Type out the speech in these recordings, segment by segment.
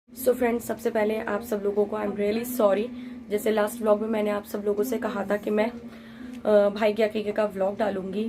So friends, सबसे पहले आप सब लोगों को आई एम रियली सॉरी। जैसे लास्ट व्लॉग में मैंने आप सब लोगों से कहा था कि मैं भाई के अकीके का व्लॉग डालूंगी,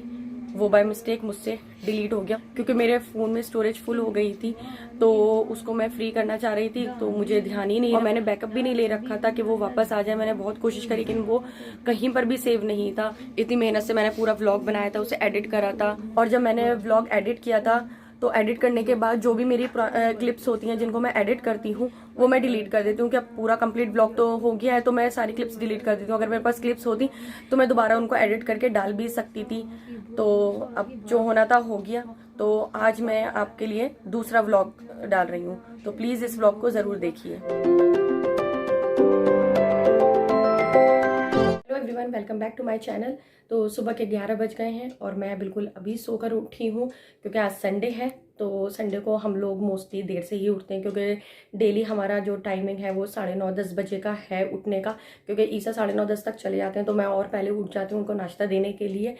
वो बाय मिस्टेक मुझसे डिलीट हो गया क्योंकि मेरे फ़ोन में स्टोरेज फुल हो गई थी। तो उसको मैं फ्री करना चाह रही थी, तो मुझे ध्यान ही नहीं, और मैंने बैकअप भी नहीं ले रखा था कि वो वापस आ जाए। मैंने बहुत कोशिश करी लेकिन वो कहीं पर भी सेव नहीं था। इतनी मेहनत से मैंने पूरा व्लॉग बनाया था, उसे एडिट करा था, और जब मैंने व्लॉग एडिट किया था तो एडिट करने के बाद जो भी मेरी क्लिप्स होती हैं जिनको मैं एडिट करती हूँ वो मैं डिलीट कर देती हूँ। कि अब पूरा कंप्लीट ब्लॉग तो हो गया है तो मैं सारी क्लिप्स डिलीट कर देती हूँ। अगर मेरे पास क्लिप्स होती तो मैं दोबारा उनको एडिट करके डाल भी सकती थी। तो अब जो होना था हो गया। तो आज मैं आपके लिए दूसरा व्लॉग डाल रही हूँ, तो प्लीज़ इस व्लॉग को ज़रूर देखिए। Hello everyone, welcome back to my channel. तो सुबह के 11 बज गए हैं और मैं बिल्कुल अभी सोकर उठी हूँ क्योंकि आज संडे है। तो संडे को हम लोग मोस्टली देर से ही उठते हैं क्योंकि डेली हमारा जो टाइमिंग है वो 9:30-10 बजे का है उठने का, क्योंकि ईसा 9:30-10 तक चले जाते हैं तो मैं और पहले उठ जाती हूँ उनको नाश्ता देने के लिए।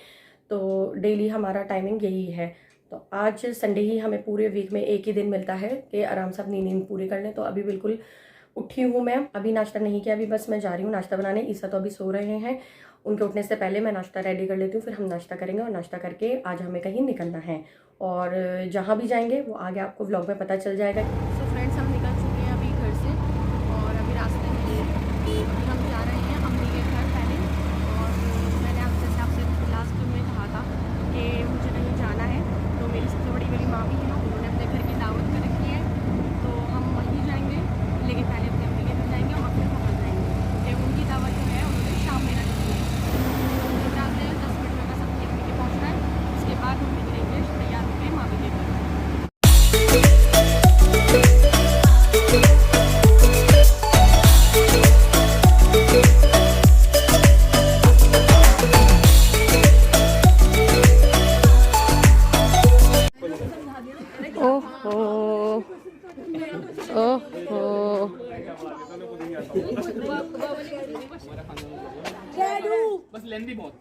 तो डेली हमारा टाइमिंग यही है। तो आज संडे ही हमें पूरे वीक में एक ही दिन मिलता है कि आराम से अपनी नींद पूरी कर लें। तो अभी बिल्कुल उठी हूँ मैं, अभी नाश्ता नहीं किया, अभी बस मैं जा रही हूँ नाश्ता बनाने। ईसा तो अभी सो रहे हैं, उनके उठने से पहले मैं नाश्ता रेडी कर लेती हूँ, फिर हम नाश्ता करेंगे। और नाश्ता करके आज हमें कहीं निकलना है और जहाँ भी जाएंगे वो आगे आपको व्लॉग में पता चल जाएगा। सो फ्रेंड्स, हम निकल चुके हैं अभी घर से और अभी रास्ते में अभी हम जा रहे हैं अम्मी के घर पहले। और मैंने आपसे लास्ट में कहा था कि मुझे कहीं जाना है, तो मेरी सबसे बड़ी वाली मामी है, उन्होंने अपने घर की दावत कर रखी है, तो हम वहीं जाएंगे। लेकिन पहले अपने अम्मी के घर जाएंगे और फिर वहाँ जाएंगे क्योंकि उनकी दावत जो है उन्होंने शाम में रखी है। तो जाते हैं 10 मिनट में बस अपनी अम्मी के पहुँचना है, उसके बाद हम निकलेंगे तैयार होकर मामी के घर।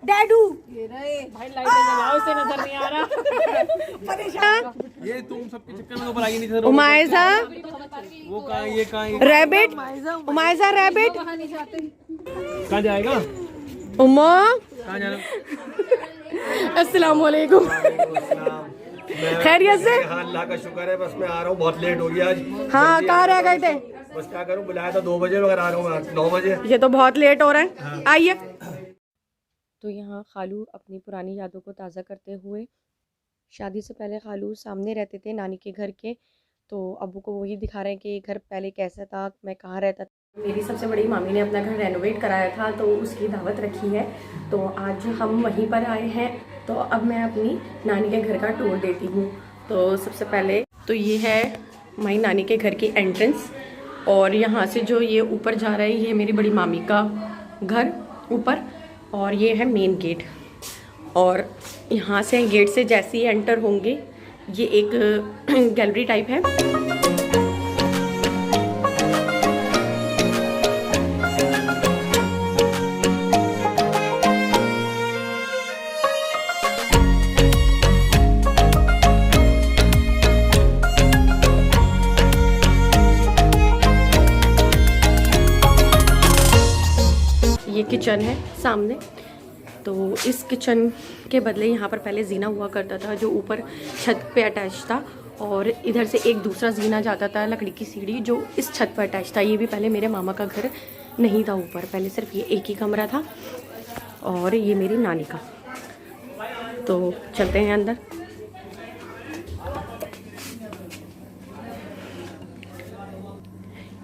डैडू भाई लाइटें जलाओ, से नजर नहीं आ रहा। ये तुम सबके चक्कर में ऊपर आगे नहीं चल उमाइजा वो कहाँ ये कहाँ रैबिट, उमाइजा रैबिट, कहाँ जाएगा उमा कहाँ जाना अस्सलाम वालेकुम। खैरियत से? हाँ अल्लाह का शुक्र है, बस मैं आ रहा हूँ, बहुत लेट हो गया आज। हाँ, कहाँ रह गए थे? बस क्या करूँ, बुलाया था 2 बजे मगर आ रहा हूँ 9 बजे। ये तो बहुत लेट हो रहा है। आइए। तो यहाँ खालू अपनी पुरानी यादों को ताज़ा करते हुए, शादी से पहले खालू सामने रहते थे नानी के घर के, तो अब्बू को वही दिखा रहे हैं कि ये घर पहले कैसा था, मैं कहाँ रहता था। मेरी सबसे बड़ी मामी ने अपना घर रेनोवेट कराया था तो उसकी दावत रखी है, तो आज हम वहीं पर आए हैं। तो अब मैं अपनी नानी के घर का टूर देती हूँ। तो सबसे पहले तो ये है मेरी नानी के घर की एंट्रेंस, और यहाँ से जो ये ऊपर जा रहा है ये मेरी बड़ी मामी का घर ऊपर, और ये है मेन गेट। और यहाँ से गेट से जैसे ही एंटर होंगे ये एक गैलरी टाइप है। ये किचन है सामने। तो इस किचन के बदले यहाँ पर पहले जीना हुआ करता था जो ऊपर छत पे अटैच था, और इधर से एक दूसरा जीना जाता था लकड़ी की सीढ़ी जो इस छत पर अटैच था। ये भी पहले मेरे मामा का घर नहीं था ऊपर, पहले सिर्फ ये एक ही कमरा था। और ये मेरी नानी का। तो चलते हैं अंदर।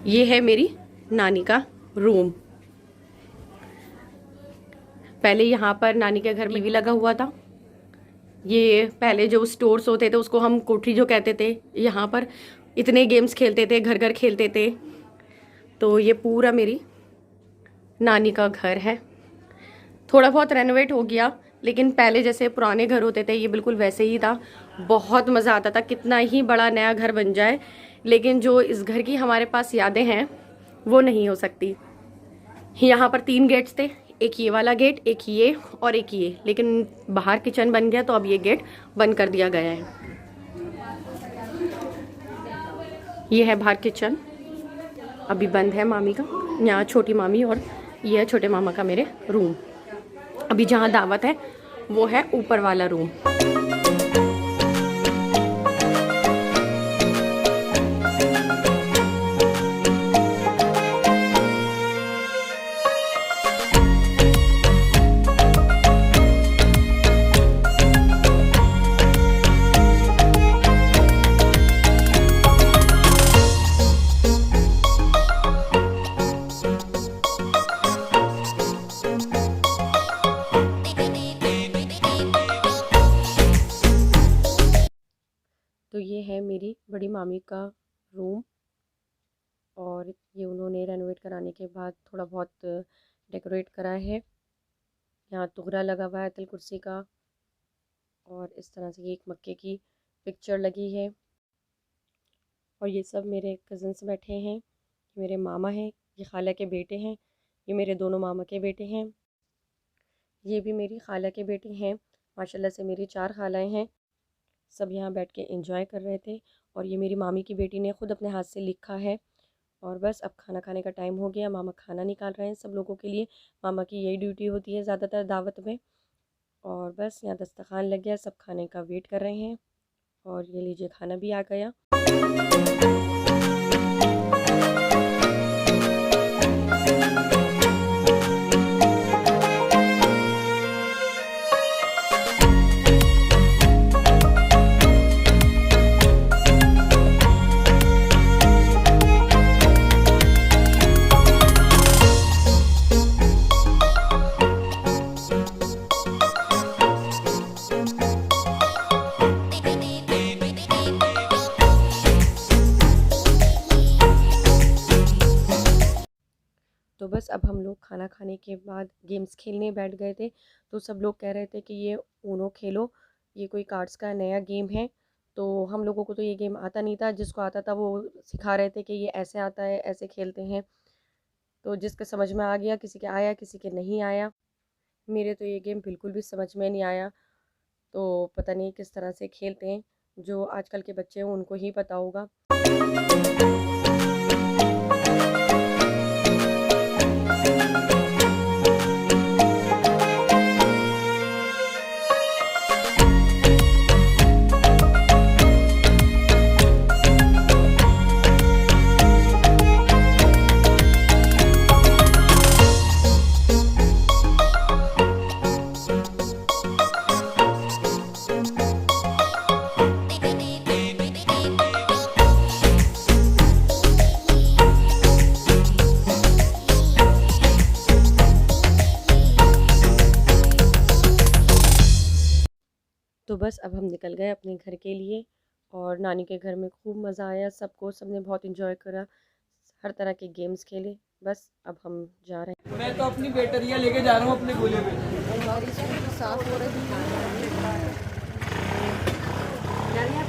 ये है मेरी नानी का रूम। पहले यहाँ पर नानी के घर में टीवी लगा हुआ था। ये पहले जो स्टोर्स होते थे उसको हम कोठरी जो कहते थे। यहाँ पर इतने गेम्स खेलते थे, घर घर खेलते थे। तो ये पूरा मेरी नानी का घर है। थोड़ा बहुत रेनोवेट हो गया, लेकिन पहले जैसे पुराने घर होते थे ये बिल्कुल वैसे ही था। बहुत मज़ा आता था, कितना ही बड़ा नया घर बन जाए, लेकिन जो इस घर की हमारे पास यादें हैं वो नहीं हो सकती। यहाँ पर 3 गेट्स थे, एक ये वाला गेट, एक ये और एक ये, लेकिन बाहर किचन बन गया तो अब ये गेट बंद कर दिया गया है। ये है बाहर किचन। अभी बंद है मामी का, यहाँ छोटी मामी और ये है छोटे मामा का मेरे रूम। अभी जहाँ दावत है वो है ऊपर वाला रूम। तो ये है मेरी बड़ी मामी का रूम और ये उन्होंने रेनोवेट कराने के बाद थोड़ा बहुत डेकोरेट करा है। यहाँ तुगरा लगा हुआ है तिल कुर्सी का और इस तरह से ये एक मक्के की पिक्चर लगी है। और ये सब मेरे कज़न्स बैठे हैं, मेरे मामा हैं, ये खाला के बेटे हैं, ये मेरे दोनों मामा के बेटे हैं, ये भी मेरी खाला के बेटे हैं। माशाल्लाह से मेरी 4 खालाएँ हैं। सब यहाँ बैठ के एंजॉय कर रहे थे और ये मेरी मामी की बेटी ने ख़ुद अपने हाथ से लिखा है। और बस अब खाना खाने का टाइम हो गया, मामा खाना निकाल रहे हैं सब लोगों के लिए। मामा की यही ड्यूटी होती है ज़्यादातर दावत में। और बस यहाँ दस्तरखान लग गया, सब खाने का वेट कर रहे हैं। और ये लीजिए खाना भी आ गया। तो बस अब हम लोग खाना खाने के बाद गेम्स खेलने बैठ गए थे। तो सब लोग कह रहे थे कि ये ऊनो खेलो, ये कोई कार्ड्स का नया गेम है। तो हम लोगों को तो ये गेम आता नहीं था, जिसको आता था वो सिखा रहे थे कि ये ऐसे आता है, ऐसे खेलते हैं। तो जिसके समझ में आ गया, किसी के आया, किसी के नहीं आया। मेरे तो ये गेम बिल्कुल भी समझ में नहीं आया। तो पता नहीं किस तरह से खेलते हैं, जो आजकल के बच्चे हैं उनको ही पता होगा। तो बस अब हम निकल गए अपने घर के लिए और नानी के घर में खूब मज़ा आया सबको, सबने बहुत एंजॉय करा, हर तरह के गेम्स खेले। बस अब हम जा रहे हैं। मैं तो अपनी बैटरियाँ लेके जा रहा हूँ अपने गोले पे। साफ हो रही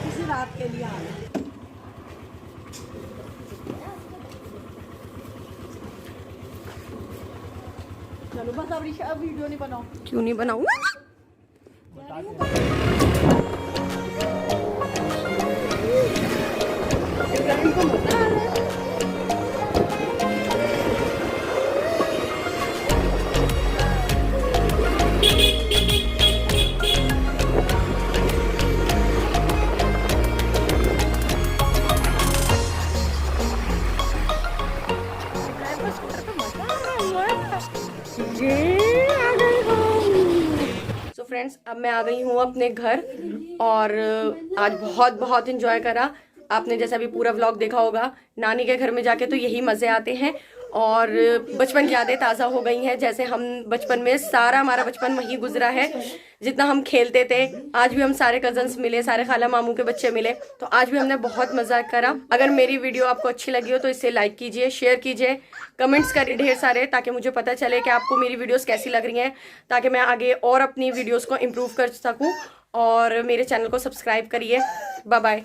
किसी रात के लिए आ रहे हैं। चलो बस अब वीडियो नहीं बनाओ। क्यों नहीं बनाऊंगा? सो फ्रेंड्स, अब मैं आ गई हूँ अपने घर और आज बहुत बहुत इंजॉय करा। आपने जैसा भी पूरा व्लॉग देखा होगा, नानी के घर में जाके तो यही मज़े आते हैं और बचपन की यादें ताज़ा हो गई हैं। जैसे हम बचपन में, सारा हमारा बचपन वहीं गुजरा है, जितना हम खेलते थे। आज भी हम सारे कजन्स मिले, सारे खाला मामू के बच्चे मिले, तो आज भी हमने बहुत मज़ा करा। अगर मेरी वीडियो आपको अच्छी लगी हो तो इसे लाइक कीजिए, शेयर कीजिए, कमेंट्स करिए ढेर सारे, ताकि मुझे पता चले कि आपको मेरी वीडियोस कैसी लग रही हैं, ताकि मैं आगे और अपनी वीडियोस को इम्प्रूव कर सकूँ। और मेरे चैनल को सब्सक्राइब करिए। Bye bye.